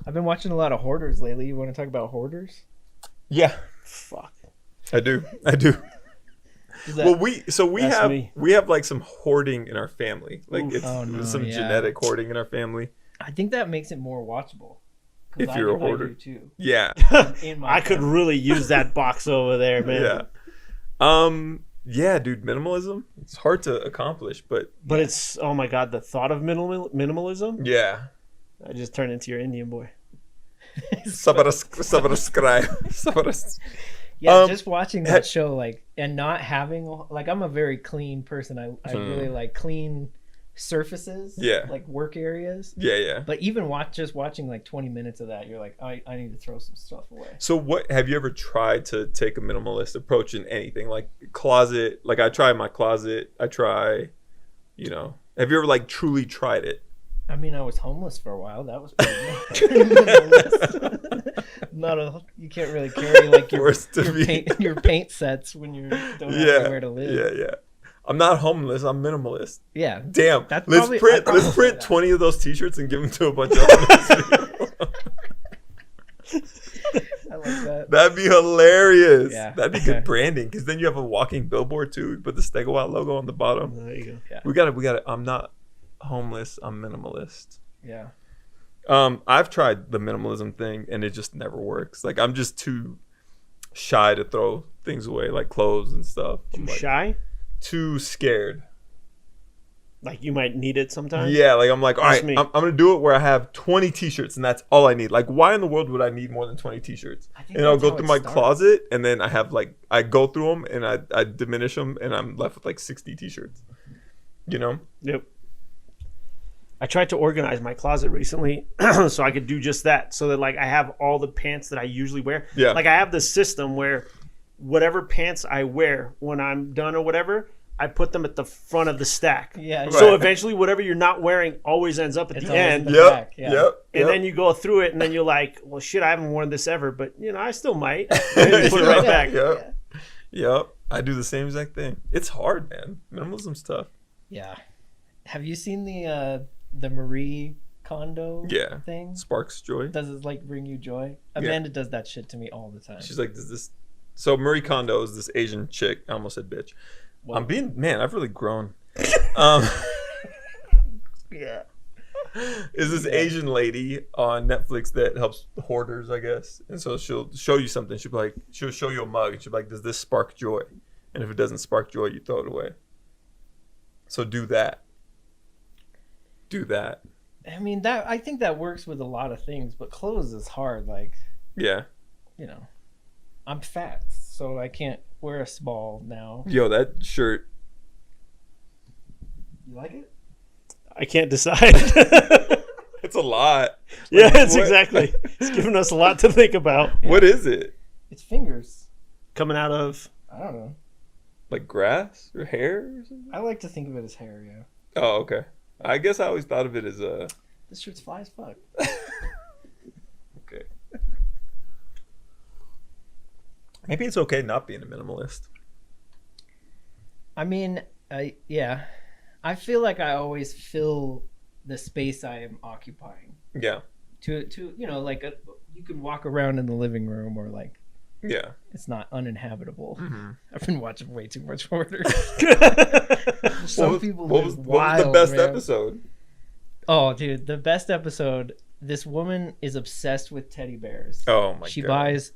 I've been watching a lot of Hoarders lately. You want to talk about Hoarders? Yeah, Fuck. I do. Well, we have like some hoarding in our family. Like Oof. it's some genetic hoarding in our family. I think that makes it more watchable. If you're a hoarder, I do too. Yeah. I could really use that box over there, man. Yeah. Yeah, dude, minimalism. It's hard to accomplish, but it's, oh my God, the thought of minimalism. Yeah. I just turned into your Indian boy. Yeah, just watching that show, like, and not having, like, I'm a very clean person. I really like clean surfaces, like work areas. Yeah. But even watching like 20 minutes of that, you're like, I need to throw some stuff away. So what have you ever tried to take a minimalist approach in anything? Like closet, like I try my closet. I try, have you ever like truly tried it? I mean, I was homeless for a while. That was pretty minimalist. You can't really carry like your paint sets when you don't have anywhere to live. Yeah. I'm not homeless. I'm minimalist. Yeah. Damn. Let's print 20 of those T-shirts and give them to a bunch of homeless people. I like that. That'd be hilarious. Yeah. That'd be good branding, because then you have a walking billboard too. You put the Stegowild logo on the bottom. There you go. Yeah. We gotta. I'm not homeless. I'm minimalist. Yeah. I've tried the minimalism thing and it just never works. Like I'm just too shy to throw things away, like clothes and stuff. Too shy? Too scared. Like you might need it sometime? Yeah, like I'm like, all right, I'm gonna do it where I have 20 T-shirts and that's all I need. Like, why in the world would I need more than 20 T-shirts? And I'll go through my closet and then I have like, I go through them and I diminish them and I'm left with like 60 T-shirts. Yep. I tried to organize my closet recently so I could do just that. So that like I have all the pants that I usually wear. Yeah. Like I have this system where whatever pants I wear when I'm done or whatever, I put them at the front of the stack. Yeah. Right. So eventually whatever you're not wearing always ends up at the end. Yep. And then you go through it and then you're like, well, shit, I haven't worn this ever, but I still might. And you put it right back. Yep. I do the same exact thing. It's hard, man. Minimalism's tough. Yeah. Have you seen the Marie Kondo thing? Sparks joy. Does it like bring you joy? Amanda does that shit to me all the time. She's like, so Marie Kondo is this Asian chick. I almost said bitch. Whoa. I've really grown. Yeah. Is this Asian lady on Netflix that helps hoarders, I guess. And so she'll show you something. She'll show you a mug and she'll be like, does this spark joy? And if it doesn't spark joy, you throw it away. So do that. I mean, I think that works with a lot of things, but clothes is hard. Like, I'm fat, so I can't wear a small now. Yo, that shirt. You like it? I can't decide. It's a lot. Exactly. It's giving us a lot to think about. Yeah. What is it? It's fingers. Coming out of? I don't know. Like grass or hair or something? I like to think of it as hair, yeah. Oh, okay. I guess I always thought of it as This shirt's fly as fuck. Okay. Maybe it's okay not being a minimalist. I mean, I feel like I always fill the space I am occupying. Yeah. To like you can walk around in the living room or like. Yeah. It's not uninhabitable. Mm-hmm. I've been watching way too much Hoarders. What was the best episode? Oh, dude, the best episode. This woman is obsessed with teddy bears. Oh my god. She buys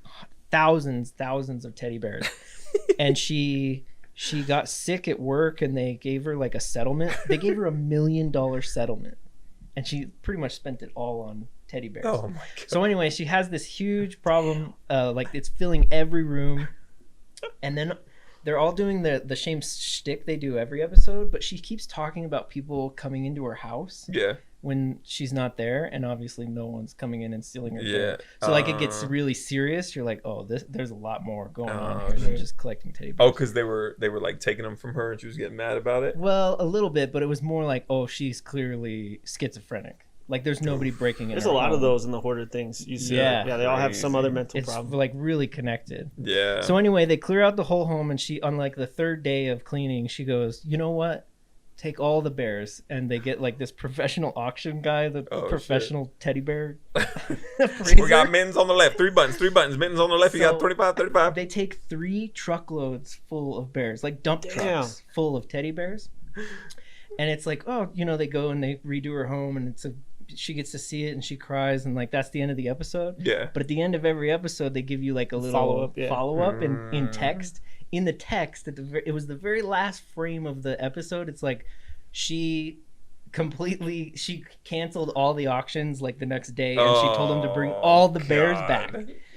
thousands of teddy bears. And she got sick at work and they gave her like a settlement. They gave her $1 million settlement. And she pretty much spent it all on teddy bears. Oh my god. So anyway, she has this huge problem, like it's filling every room. And then they're all doing the same shtick they do every episode, but she keeps talking about people coming into her house. Yeah. When she's not there, and obviously no one's coming in and stealing her shit. Yeah. So like it gets really serious. You're like, oh, there's a lot more going on here than just collecting teddy bears. Oh, because they were like taking them from her and she was getting mad about it? Well, a little bit, but it was more like, oh, she's clearly schizophrenic. Like there's nobody breaking in. There's a lot of those in the hoarded things. You see, yeah, they all have some other mental problem. It's like really connected. Yeah. So anyway, they clear out the whole home, and she, on like the third day of cleaning, she goes, you know what? take all the bears, and they get like this professional auction guy, the professional teddy bear. We got mittens on the left, 3 buttons, mittens on the left. You got 25, 35. They take 3 truckloads full of bears, like dump trucks full of teddy bears. And it's like, oh, you know, they go and they redo her home, and she gets to see it and she cries, and like that's the end of the episode. Yeah. But at the end of every episode, they give you like a little follow up in text. In the text, it was the very last frame of the episode. It's like she canceled all the auctions like the next day, and she told them to bring all the bears back.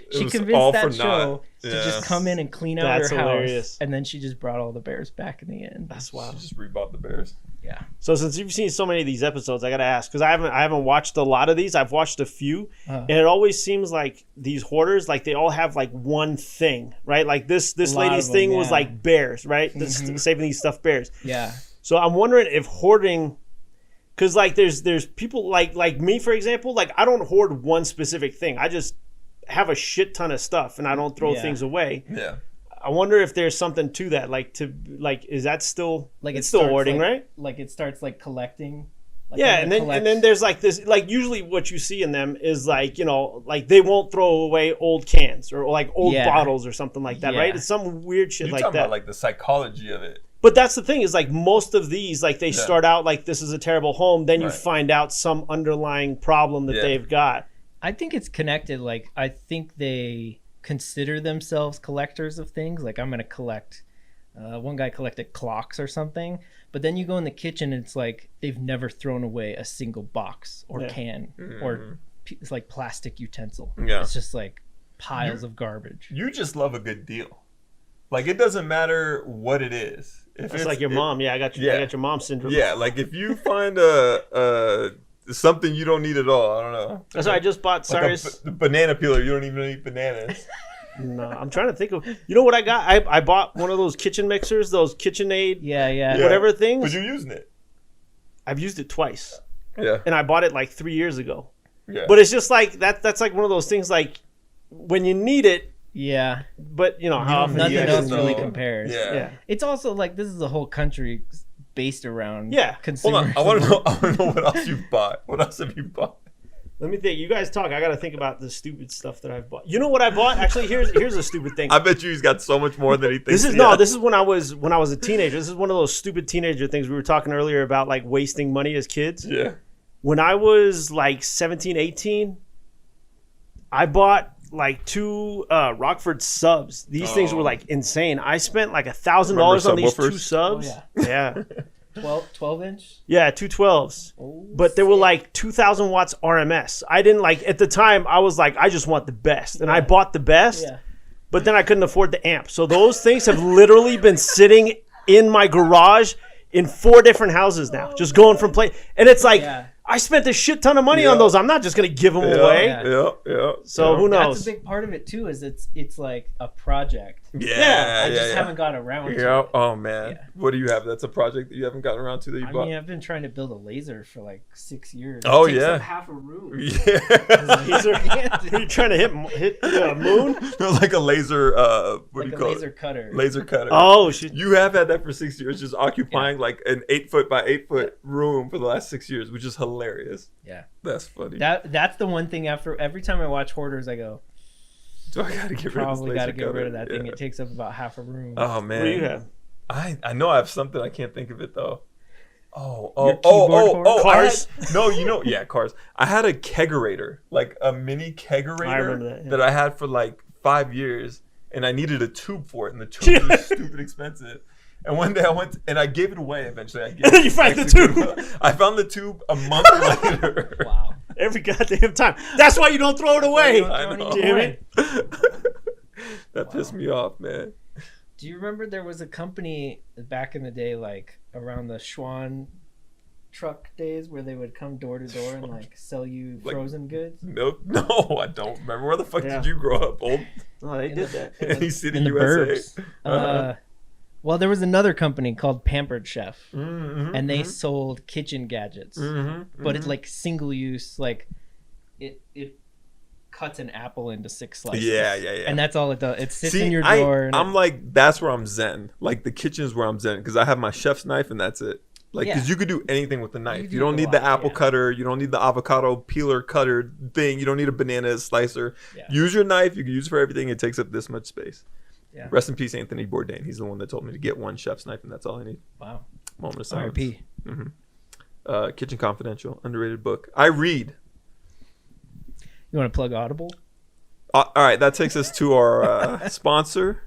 She convinced that show to just come in and clean out her house, and then she just brought all the bears back in the end. That's wild. She just rebought the bears. Yeah. So since you've seen so many of these episodes, I gotta ask, because I haven't watched a lot of these. I've watched a few, and it always seems like these hoarders, like they all have like one thing, right? Like this lady's thing was like bears, right? Saving these stuffed bears. Yeah. So I'm wondering if hoarding, because like there's people like me, for example, like I don't hoard one specific thing. I just have a shit ton of stuff, and I don't throw things away. Yeah. I wonder if there's something to that, is that still like it's still hoarding, right? Like it starts like collecting. Like and then there's like this, like usually what you see in them is like, you know, like they won't throw away old cans or like old bottles or something like that, right? It's some weird shit like that. You're talking about like the psychology of it. But that's the thing is like most of these, like they start out like this is a terrible home, then you find out some underlying problem that they've got. I think it's connected. Like I think they consider themselves collectors of things. Like I'm going to collect, one guy collected clocks or something, but then you go in the kitchen and it's like they've never thrown away a single box or can or it's like plastic utensil. It's just like piles of garbage. You just love a good deal. Like it doesn't matter what it is. If it's like your mom. I got your mom syndrome. Yeah, like if you find something you don't need at all, I don't know. That's why I just bought the banana peeler. You don't even eat bananas. No, I'm trying to think of. You know what I got? I bought one of those kitchen mixers, those KitchenAid, whatever things. But you're using it. I've used it twice. Yeah. And I bought it like 3 years ago. Yeah. But it's just like that's like one of those things like when you need it. Yeah. But you know how often nothing else really compares. Yeah. It's also like this is a whole country based around Hold consumers. on, I want to know what else you've bought. What else have you bought? Let me think. You guys talk. I got to think about the stupid stuff that I've bought. You know what I bought? Actually, here's a stupid thing. I bet you he's got so much more than he thinks. This is when I was a teenager. This is one of those stupid teenager things we were talking earlier about, like wasting money as kids. Yeah. When I was like 17, 18, I bought like 2 Rockford subs. These things were like insane. I spent like $1,000 on these 2 subs. Oh, yeah. 12 inch? Yeah, 2 12s. But they were like 2,000 watts RMS. I didn't like, at the time, I was like, I just want the best. And I bought the best, but then I couldn't afford the amp. So those things have literally been sitting in my garage in 4 different houses now, just going from play. And it's like, I spent a shit ton of money on those. I'm not just going to give them away. Yeah. So who knows? That's a big part of it too, is it's like a project. I just haven't got around to it. Oh man. What do you have? That's a project that you haven't gotten around to that you bought? I mean, I've been trying to build a laser for like 6 years. Oh, it takes yeah. up half a room. Yeah. Are you trying to hit the moon? No, like a laser, what do you call laser it? cutter. Laser cutter. Oh, shit. You have had that for 6 years, just occupying like an 8 foot by 8 foot room for the last 6 years, which is hilarious. Yeah. That's funny. That's the one thing every time I watch Hoarders, I go, do I gotta get probably got to get rid of that thing. thing. It takes up about half a room. Oh man. What do you have? I know I have something. I can't think of it though. Cars. Cars. I had a kegerator, like a mini kegerator I remember that I had for like 5 years, and I needed a tube for it, and the tube was stupid expensive. And one day I went and I gave it away. Eventually, You found the tube. I found the tube a month later. Wow. Every goddamn time. That's why you don't throw it away. I know. Damn it. That pissed me off, man. Do you remember there was a company back in the day, like around the Schwann truck days, where they would come door to door and like sell you frozen goods? Milk? No, I don't remember. Where the fuck did you grow up, old? No, they did that. Any city, in the USA. burbs. Well, there was another company called Pampered Chef, and they sold kitchen gadgets, but it's like single use. Like it cuts an apple into 6 slices. Yeah. And that's all it does. It sits in your drawer. I'm like, that's where I'm zen. Like the kitchen is where I'm zen because I have my chef's knife and that's it. Like, because you could do anything with the knife. You do don't a need the lot, apple cutter. You don't need the avocado peeler cutter thing. You don't need a banana slicer. Yeah. Use your knife. You can use it for everything. It takes up this much space. Yeah. Rest in peace, Anthony Bourdain. He's the one that told me to get one chef's knife, and that's all I need. Wow. Moment of silence. R.I.P. Kitchen Confidential, underrated book. I read. You want to plug Audible? All right, that takes us to our sponsor.